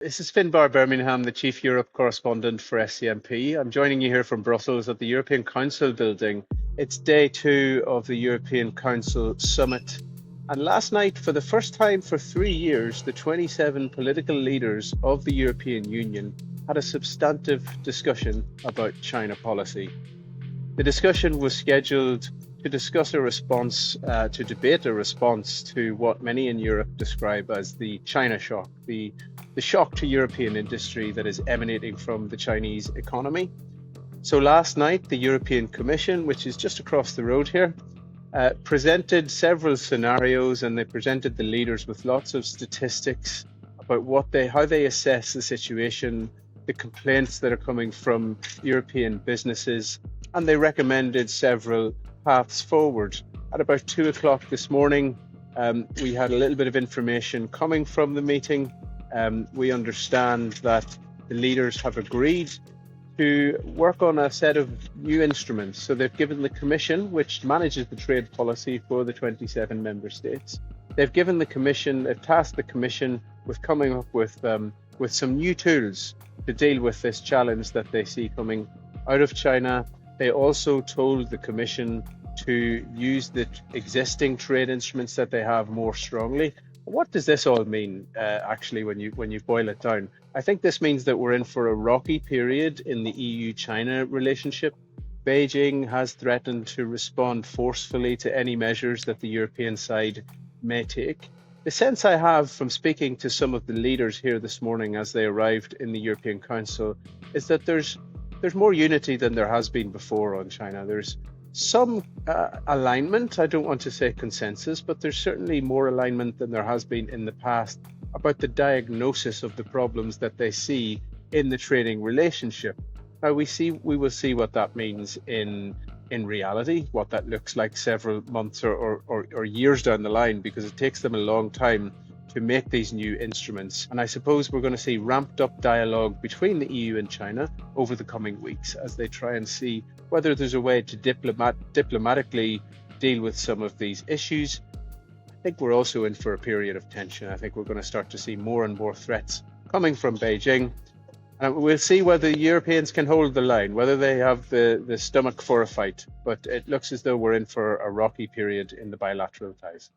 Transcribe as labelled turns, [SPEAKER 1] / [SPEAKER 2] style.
[SPEAKER 1] This is Finbarr Bermingham, the Chief Europe correspondent for SCMP. I'm joining you here from Brussels at the European Council building. It's day 2 of the European Council summit. And last night, for the first time for 3 years, the 27 political leaders of the European Union had a substantive discussion about China policy. The discussion was scheduled to discuss a response, to debate a response to what many in Europe describe as the China shock, the shock to European industry that is emanating from the Chinese economy. So last night, the European Commission, which is just across the road here, presented several scenarios, and they presented the leaders with lots of statistics about how they assess the situation, the complaints that are coming from European businesses, and they recommended several paths forward. At about 2 o'clock this morning, we had a little bit of information coming from the meeting. We understand that the leaders have agreed to work on a set of new instruments. So they've given the Commission, which manages the trade policy for the 27 member states, they've tasked the Commission with coming up with some new tools to deal with this challenge that they see coming out of China. They also told the Commission to use the existing trade instruments that they have more strongly. What does this all mean, actually, when you boil it down? I think this means that we're in for a rocky period in the EU-China relationship. Beijing has threatened to respond forcefully to any measures that the European side may take. The sense I have from speaking to some of the leaders here this morning as they arrived in the European Council is that there's more unity than there has been before on China. There's some alignment, I don't want to say consensus, but there's certainly more alignment than there has been in the past about the diagnosis of the problems that they see in the trading relationship. Now we will see what that means in reality, what that looks like several months or years down the line, because it takes them a long time to make these new instruments. And I suppose we're going to see ramped up dialogue between the EU and China over the coming weeks as they try and see whether there's a way to diplomatically deal with some of these issues. I think we're also in for a period of tension. I think we're going to start to see more and more threats coming from Beijing. And we'll see whether Europeans can hold the line, whether they have the stomach for a fight. But it looks as though we're in for a rocky period in the bilateral ties.